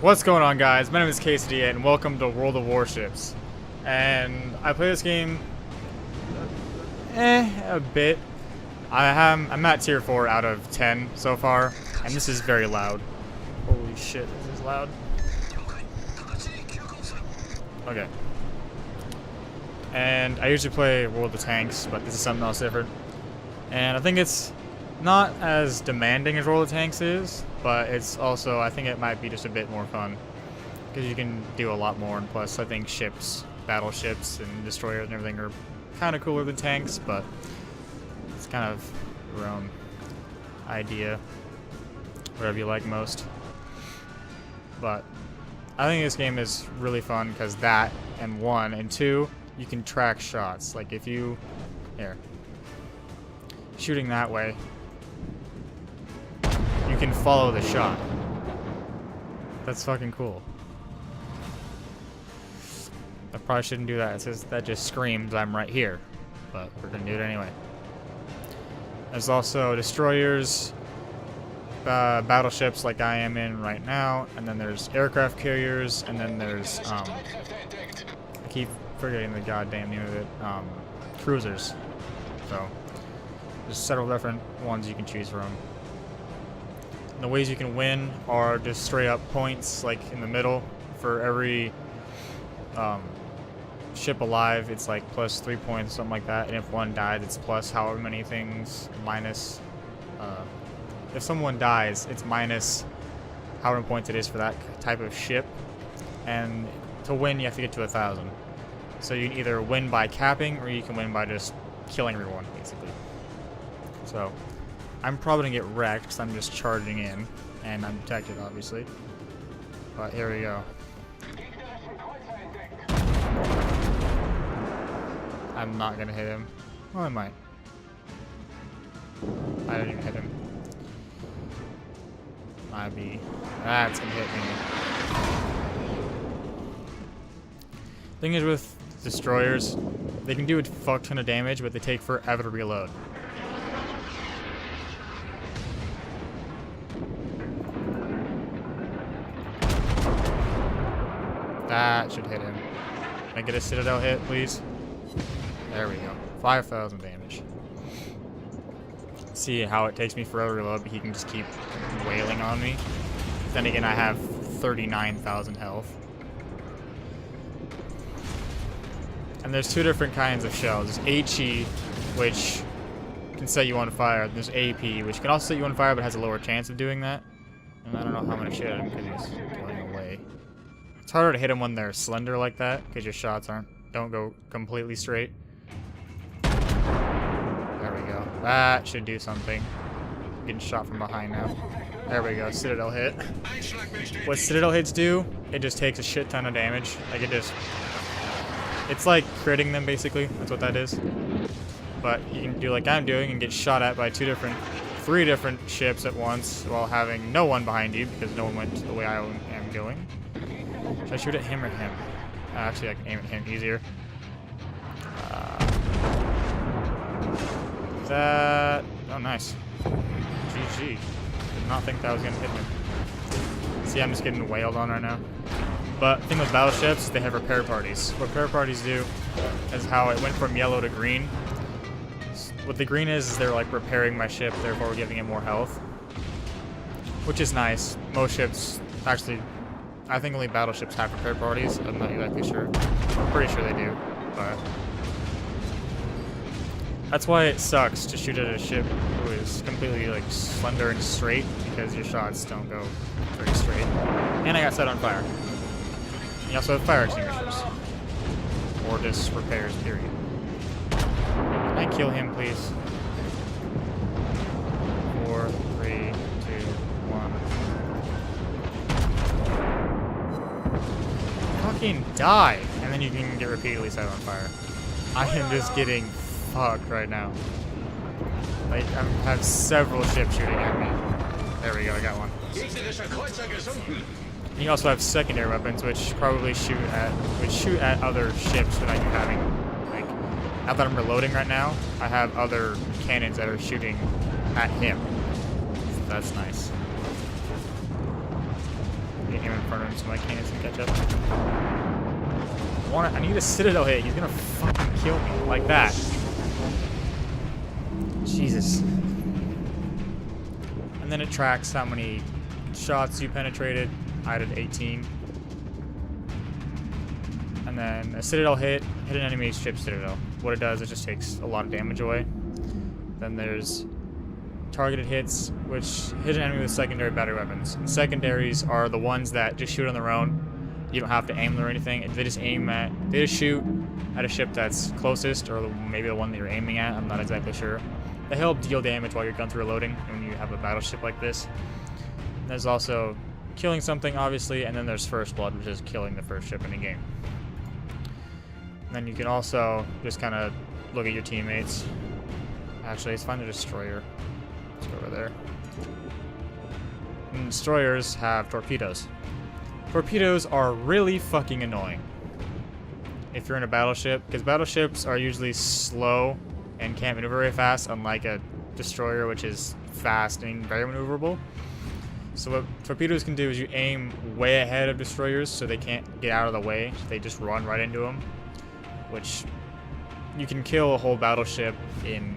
What's going on, guys? My name is Casey and welcome to World of Warships. And I play this game a bit. I'm at tier 4 out of 10 so far, and this is very loud. Holy shit, this is loud. Okay. And I usually play World of Tanks, but this is something else different. And I think it's not as demanding as World of Tanks is, but it's also, I think it might be just a bit more fun because you can do a lot more, and plus I think ships, battleships and destroyers and everything are kind of cooler than tanks, but it's kind of your own idea, whatever you like most. But I think this game is really fun because that, and 1, and 2, you can track shots. Like if you, shooting that way, you can follow the shot. That's fucking cool. I probably shouldn't do that. It says that just screams I'm right here, but we're gonna do it anyway. There's also destroyers, battleships like I am in right now, and then there's aircraft carriers, and then there's I keep forgetting the goddamn name of it, cruisers. So there's several different ones you can choose from. The ways you can win are just straight up points, like in the middle. For every ship alive, it's like plus 3 points, something like that. And if one dies, it's plus however many things, minus. If someone dies, it's minus however many points it is for that type of ship. And to win, you have to get to 1,000. So you can either win by capping, or you can win by just killing everyone, basically. So I'm probably gonna get wrecked because I'm just charging in, and I'm detected, obviously. But here we go. I'm not gonna hit him. Well, I might. I didn't even hit him. Might be. That's gonna hit me. Thing is with destroyers, they can do a fuck ton of damage, but they take forever to reload. That should hit him. Can I get a Citadel hit, please? There we go. 5,000 damage. See how it takes me forever to reload, but he can just keep wailing on me. Then again, I have 39,000 health. And there's 2 different kinds of shells. There's HE, which can set you on fire. There's AP, which can also set you on fire, but has a lower chance of doing that. And I don't know how I'm gonna shoot at him because he's going away. It's harder to hit them when they're slender like that, because your shots don't go completely straight. There we go. That should do something. I'm getting shot from behind now. There we go. Citadel hit. What Citadel hits do, it just takes a shit ton of damage. Like it's like critting them, basically. That's what that is. But you can do like I'm doing and get shot at by 3 different ships at once while having no one behind you because no one went the way I am going. Should I shoot at him or him? Actually, I can aim at him easier. Is that... Oh, nice. GG. Did not think that was going to hit me. See, I'm just getting wailed on right now. But the thing with battleships, they have repair parties. What repair parties do is how it went from yellow to green. What the green is they're like repairing my ship, therefore giving it more health. Which is nice. Most ships, actually, I think only battleships have repair parties. I'm not exactly sure. I'm pretty sure they do, but that's why it sucks to shoot at a ship who is completely like slender and straight, because your shots don't go very straight. And I got set on fire. You also have fire extinguishers. Or just repairs, period. Can I kill him, please? 4, 3, 2, 1. Fucking die! And then you can get repeatedly set on fire. I am just getting fucked right now. Like, I have several ships shooting at me. There we go, I got one. You also have secondary weapons, which probably shoot at other ships without you having, like, now that I'm reloading right now, I have other cannons that are shooting at him. So that's nice. get him in front of him so my cannons can catch up. I need a Citadel hit. He's gonna fucking kill me like that. Jesus. And then it tracks how many shots you penetrated. I did 18. And then a Citadel hit an enemy ship Citadel. What it does, it just takes a lot of damage away. Then there's targeted hits, which hit an enemy with secondary battery weapons. And secondaries are the ones that just shoot on their own. You don't have to aim them or anything. They just shoot at a ship that's closest, or maybe the one that you're aiming at. I'm not exactly sure. They help deal damage while your guns are reloading when you have a battleship like this. And there's also killing something, obviously, and then there's First Blood, which is killing the first ship in the game. And then you can also just kind of look at your teammates. Actually, let's find a destroyer. Let's go over there. And destroyers have torpedoes. Torpedoes are really fucking annoying if you're in a battleship, because battleships are usually slow and can't maneuver very fast, unlike a destroyer, which is fast and very maneuverable. So what torpedoes can do is you aim way ahead of destroyers so they can't get out of the way. They just run right into them, which you can kill a whole battleship in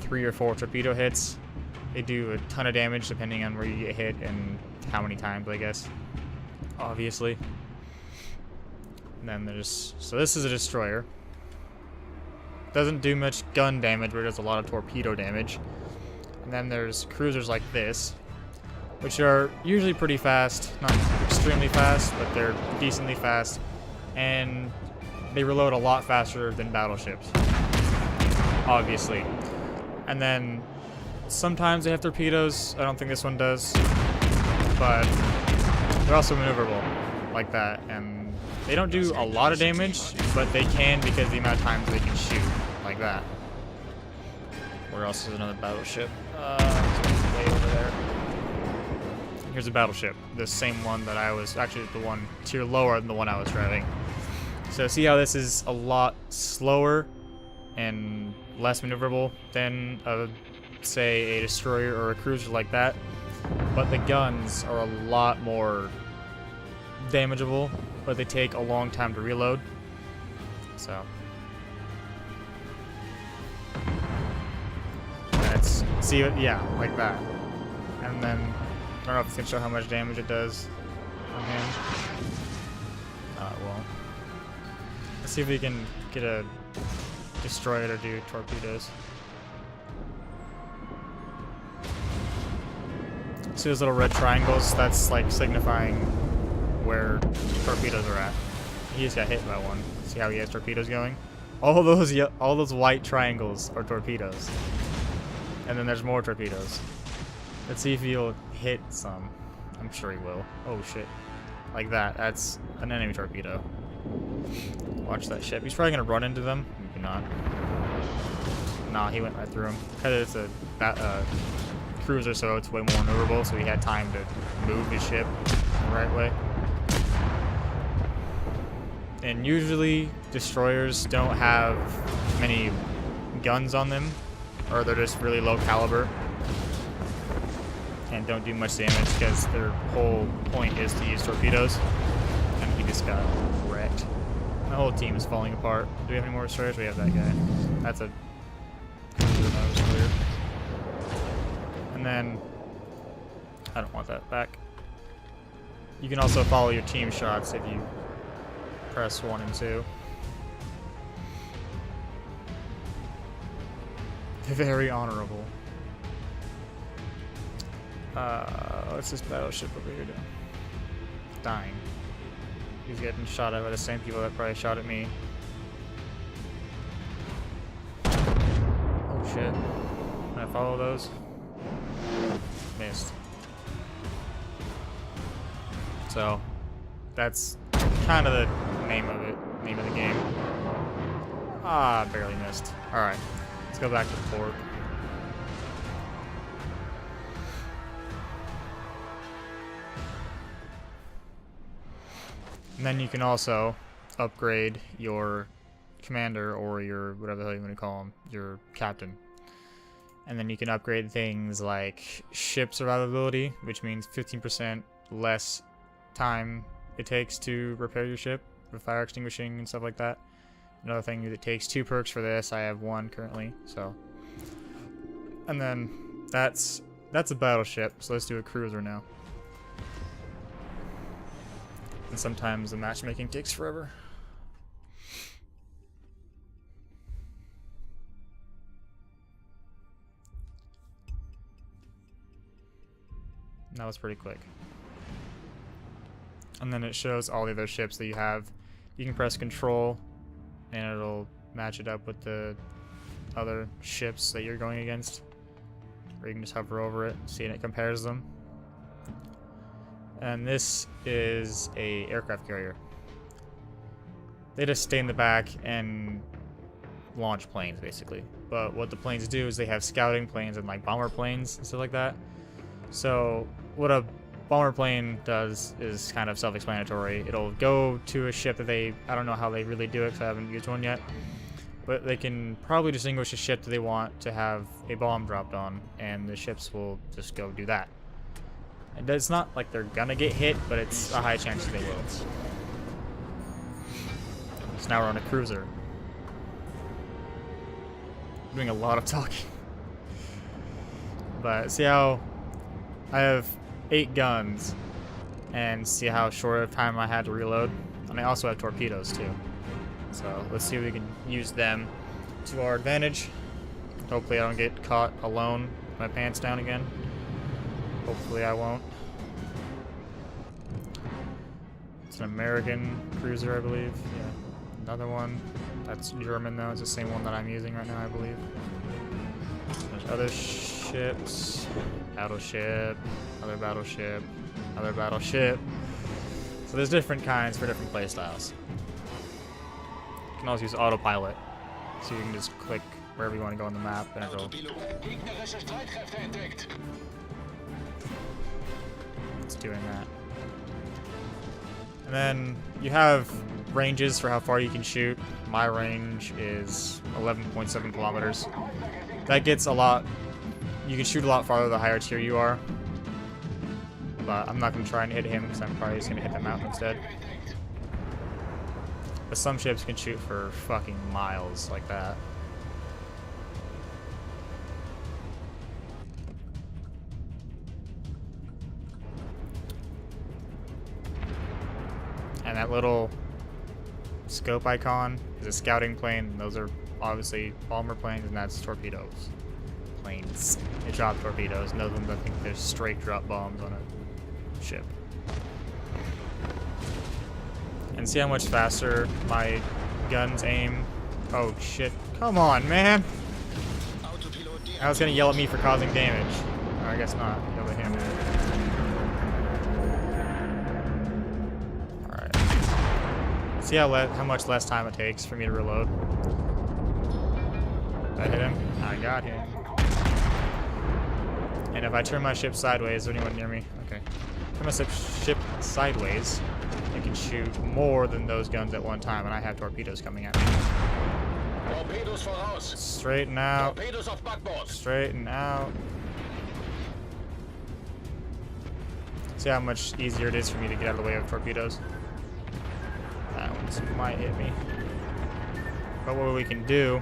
3 or 4 torpedo hits. They do a ton of damage depending on where you get hit and how many times, I guess. Obviously. And then so this is a destroyer. Doesn't do much gun damage, but it does a lot of torpedo damage. And then there's cruisers like this, which are usually pretty fast. Not extremely fast, but they're decently fast. And they reload a lot faster than battleships, obviously. And then sometimes they have torpedoes. I don't think this one does, but they're also maneuverable like that, and they don't do a lot of damage, but they can because of the amount of times they can shoot like that. Where else is another battleship? Way over there. Here's a battleship, the same one that I was, actually the one tier lower than the one I was driving. So see how this is a lot slower and less maneuverable than say a destroyer or a cruiser like that, but the guns are a lot more damageable, but they take a long time to reload. So that's, see it, yeah, like that. And then I don't know if it's gonna show how much damage it does on him. Well, let's see if we can get a destroyer to do torpedoes. See those little red triangles? That's like signifying where torpedoes are at. He just got hit by one. See how he has torpedoes going? All those white triangles are torpedoes. And then there's more torpedoes. Let's see if he'll hit some. I'm sure he will. Oh shit. Like that. That's an enemy torpedo. Watch that ship. He's probably gonna run into them. Maybe not. Nah, he went right through him. Because it's a cruiser, so it's way more maneuverable, so he had time to move his ship the right way. And usually destroyers don't have many guns on them, or they're just really low caliber and don't do much damage because their whole point is to use torpedoes. And he just got wrecked. My whole team is falling apart. Do we have any more destroyers? We have that guy. That's a cruiser that was clear. And then I don't want that back. You can also follow your team shots if you press 1 and 2. Very honorable. What's this battleship over here doing? Dying. He's getting shot at by the same people that probably shot at me. Oh shit. Can I follow those? Missed. So, that's kind of the name of the game. Ah, barely missed. Alright, let's go back to the port. And then you can also upgrade your commander, or your, whatever the hell you want to call him, your captain. And then you can upgrade things like ship survivability, which means 15% less time it takes to repair your ship with fire extinguishing and stuff like that. Another thing that takes 2 perks for this. I have 1 currently, so. And then that's a battleship, so let's do a cruiser now. And sometimes the matchmaking takes forever. That was pretty quick. And then it shows all the other ships that you have. You can press control and it'll match it up with the other ships that you're going against. Or you can just hover over it, see, and it compares them. And this is a aircraft carrier. They just stay in the back and launch planes, basically. But what the planes do is they have scouting planes and like bomber planes and stuff like that. So what a bomber plane does is kind of self-explanatory. It'll go to a ship that I don't know how they really do it because I haven't used one yet. But they can probably distinguish a ship that they want to have a bomb dropped on, and the ships will just go do that. And it's not like they're gonna get hit, but it's a high chance they will. So now we're on a cruiser. Doing a lot of talking. But see how I have 8 guns, and see how short of time I had to reload? And I also have torpedoes too. So let's see if we can use them to our advantage. Hopefully I don't get caught alone with my pants down again. Hopefully I won't. It's an American cruiser, I believe. Yeah. Another one. That's German though. It's the same one that I'm using right now, I believe. There's other ships. Battleship. Another battleship. Another battleship. So there's different kinds for different playstyles. You can also use autopilot, so you can just click wherever you want to go on the map and it'll. It's doing that. And then you have ranges for how far you can shoot. My range is 11.7 kilometers. That gets a lot. You can shoot a lot farther the higher tier you are. But I'm not going to try and hit him because I'm probably just going to hit the mountain instead. But some ships can shoot for fucking miles like that. And that little scope icon is a scouting plane. And those are obviously bomber planes, and that's torpedoes. Planes. They drop torpedoes. None of them, I think there's straight drop bombs on a ship. And see how much faster my guns aim. Oh shit. Come on, man. I was gonna yell at me for causing damage. Oh, I guess not. Yell at him. Alright. See how much less time it takes for me to reload? Did I hit him? I got him. And if I turn my ship sideways, is there anyone near me? Okay. Turn my ship sideways. I can shoot more than those guns at one time, and I have torpedoes coming at me. Straighten out. Straighten out. See how much easier it is for me to get out of the way of torpedoes? That one might hit me. But what we can do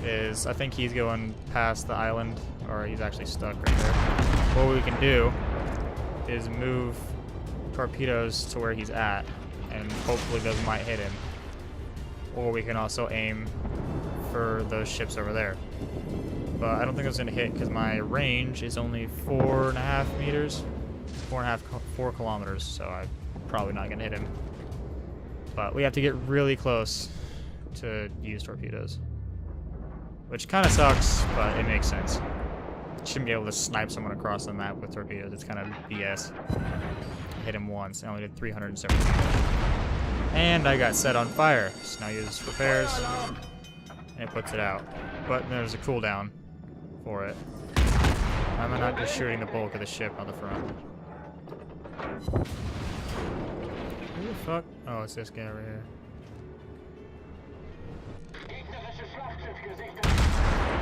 is, I think he's going past the island, or he's actually stuck right there. What we can do is move torpedoes to where he's at, and hopefully those might hit him. Or we can also aim for those ships over there. But I don't think it's going to hit because my range is only 4.5 meters. 4 kilometers, so I'm probably not going to hit him. But we have to get really close to use torpedoes. Which kind of sucks, but it makes sense. You shouldn't be able to snipe someone across the map with torpedoes. It's kind of BS. I hit him once, and I only did 370 damage. And I got set on fire. So now use repairs, and it puts it out. But there's a cooldown for it. I'm not just shooting the bulk of the ship on the front. Who the fuck? Oh, it's this guy right here.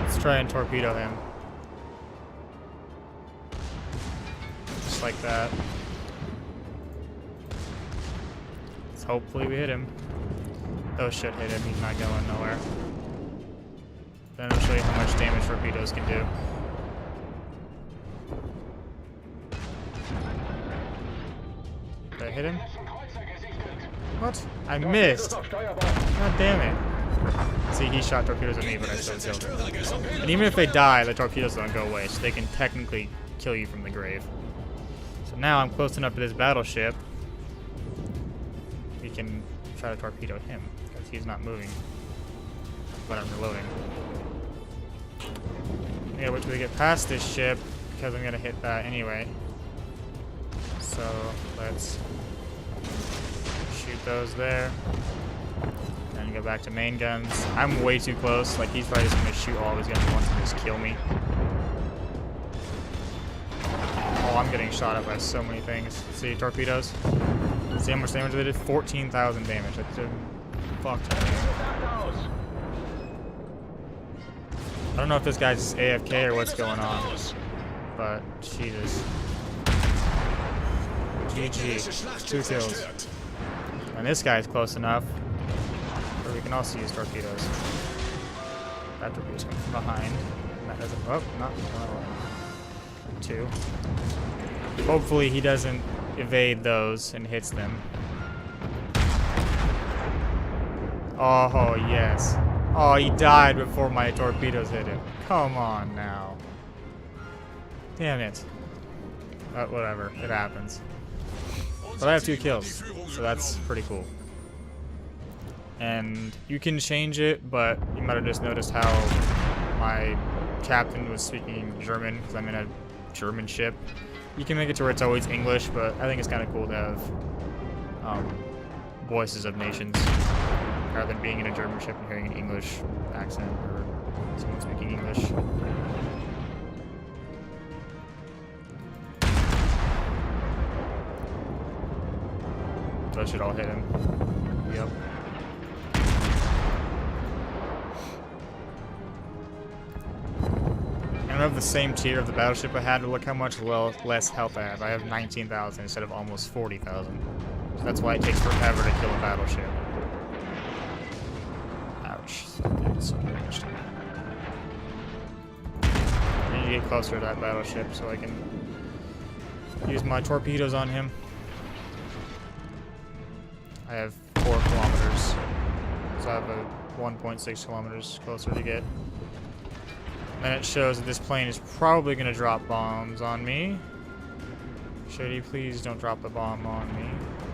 Let's try and torpedo him. Just like that. hopefully we hit him. Those should hit him. He's not going nowhere. Then I'll show you how much damage torpedoes can do. Did I hit him? What? I missed. God damn it. See, he shot torpedoes at me, but I still killed him. And even if they die, the torpedoes don't go away, so they can technically kill you from the grave. So now I'm close enough to this battleship. We can try to torpedo him, because he's not moving. But I'm reloading. Yeah, wait till we get past this ship, because I'm going to hit that anyway. So, let's shoot those there. And go back to main guns. I'm way too close. Like, he's probably just going to shoot all of his guns at once and just kill me. Oh, I'm getting shot at by so many things. See, torpedoes? See how much damage they did? 14,000 damage. That's a fuck ton. I don't know if this guy's just AFK or what's going on. But, Jesus. GG. 2 kills. And this guy's close enough. Or we can also use torpedoes. That torpedo's coming from behind. And that doesn't. Oh, not 2. Hopefully he doesn't evade those and hits them. Oh, yes. Oh, he died before my torpedoes hit him. Come on now. Damn it. But whatever. It happens. But I have 2 kills, so that's pretty cool. And you can change it, but you might have just noticed how my captain was speaking German, because I'm in a German ship. You can make it to where it's always English, but I think it's kind of cool to have voices of nations, rather than being in a German ship and hearing an English accent or someone speaking English. Those should all hit him. Yep. And I have the same tier of the battleship I had, but look how much less health I have. I have 19,000 instead of almost 40,000. So that's why it takes forever to kill a battleship. Ouch. Okay, so much time. I need to get closer to that battleship so I can use my torpedoes on him. I have 4 kilometers, so I have a 1.6 kilometers closer to get. Then it shows that this plane is probably going to drop bombs on me. Should he please don't drop the bomb on me?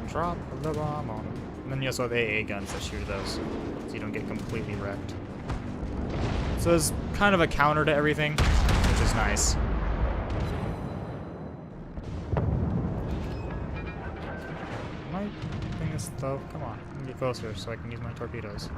Drop the bomb on him. And then you also have AA guns that shoot those, so you don't get completely wrecked. So it's kind of a counter to everything, which is nice. Though, come on, let me get closer so I can use my torpedoes.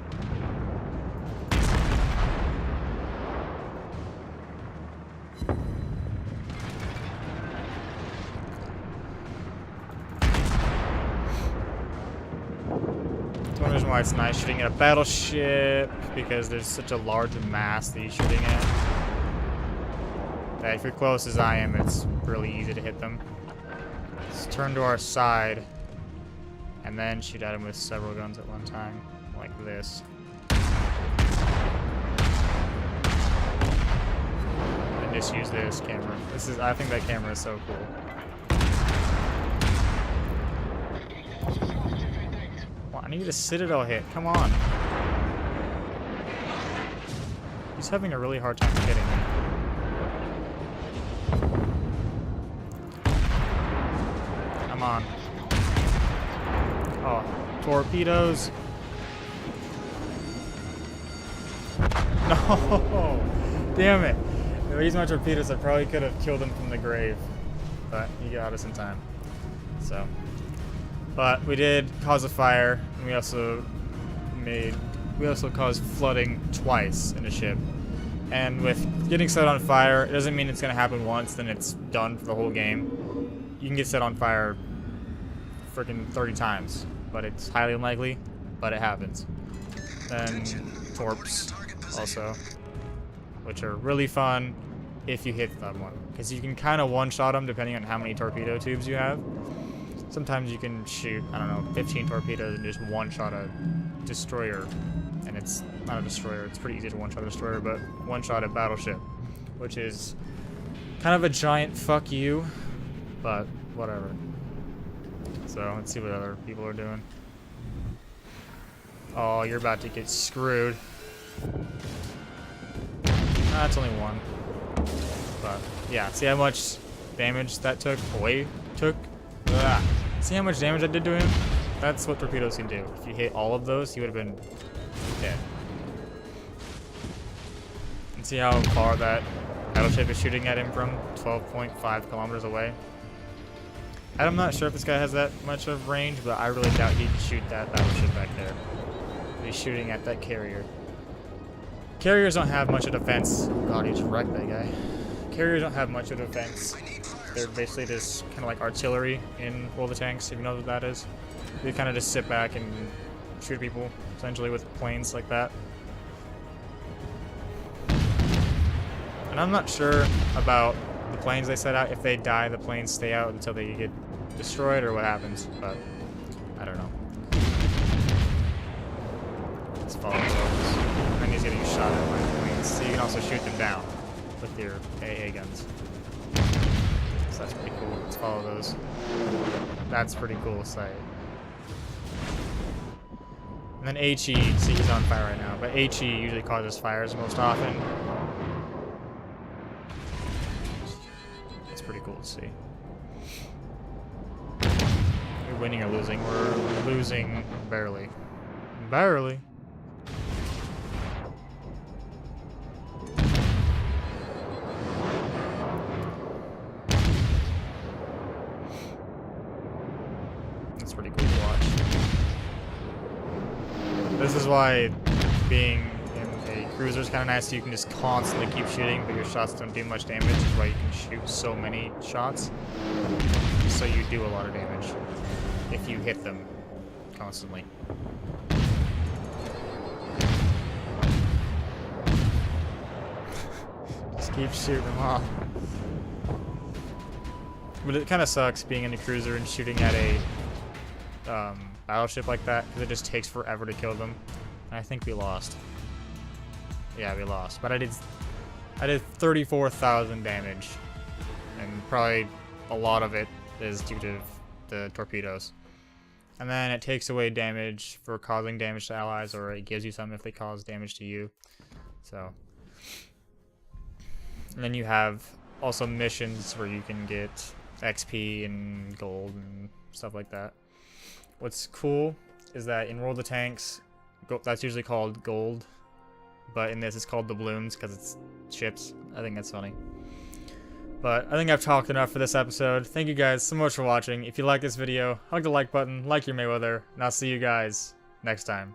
That's one reason why it's nice shooting at a battleship, because there's such a large mass that you're shooting at. That if you're close as I am, it's really easy to hit them. Let's turn to our side. And then shoot at him with several guns at one time, like this. And just use this camera. I think that camera is so cool. Well, I need a Citadel hit, come on. He's having a really hard time hitting me. Come on. Oh, torpedoes. No! Damn it. If I used my torpedoes, I probably could have killed him from the grave. But he got us in time. So. But we did cause a fire, and we also caused flooding twice in a ship. And with getting set on fire, it doesn't mean it's going to happen once, then it's done for the whole game. You can get set on fire freaking 30 times. But it's highly unlikely, but it happens. Then torps also, which are really fun if you hit someone, because you can kind of one-shot them depending on how many torpedo tubes you have. sometimes you can shoot, I don't know, 15 torpedoes and just one-shot a destroyer. And it's not a destroyer, it's pretty easy to one-shot a destroyer, but one-shot a battleship, which is kind of a giant fuck you, but whatever. So let's see what other people are doing. Oh, you're about to get screwed. That's only one. But yeah, see how much damage that took? Ugh. See how much damage I did to him? That's what torpedoes can do. If you hit all of those, he would have been dead. And see how far that battleship is shooting at him from? 12.5 kilometers away. I'm not sure if this guy has that much of range, but I really doubt he can shoot that battleship back there. He's shooting at that carrier. Carriers don't have much of defense. God, he just wrecked that guy. Carriers don't have much of defense. They're basically just kind of like artillery in World of Tanks, if you know what that is. They kind of just sit back and shoot people, essentially, with planes like that. And I'm not sure about the planes they set out. If they die, the planes stay out until they get destroyed, or what happens, but I don't know. Let's follow those. And he's getting shot at by planes. So you can also shoot them down with your AA guns. So that's pretty cool. Let's follow those. That's pretty cool sight. And then HE, see he's on fire right now, but HE usually causes fires most often. It's pretty cool to see. We're winning or losing? We're losing barely. Barely. That's pretty cool to watch. This is why being in a cruiser is kind of nice. You can just constantly keep shooting, but your shots don't do much damage. That's why you can shoot so many shots. So you do a lot of damage if you hit them constantly. Just keep shooting them off. But it kind of sucks being in a cruiser and shooting at a battleship like that, because it just takes forever to kill them. And I think we lost. Yeah, we lost. But I did 34,000 damage, and probably a lot of it is due to the torpedoes. And then it takes away damage for causing damage to allies, or it gives you some if they cause damage to you. So, and then you have also missions where you can get XP and gold and stuff like that. What's cool is that in World of Tanks, that's usually called gold, but in this it's called doubloons because it's ships. I think that's funny. But I think I've talked enough for this episode. Thank you guys so much for watching. If you like this video, hug the like button, like your Mayweather, and I'll see you guys next time.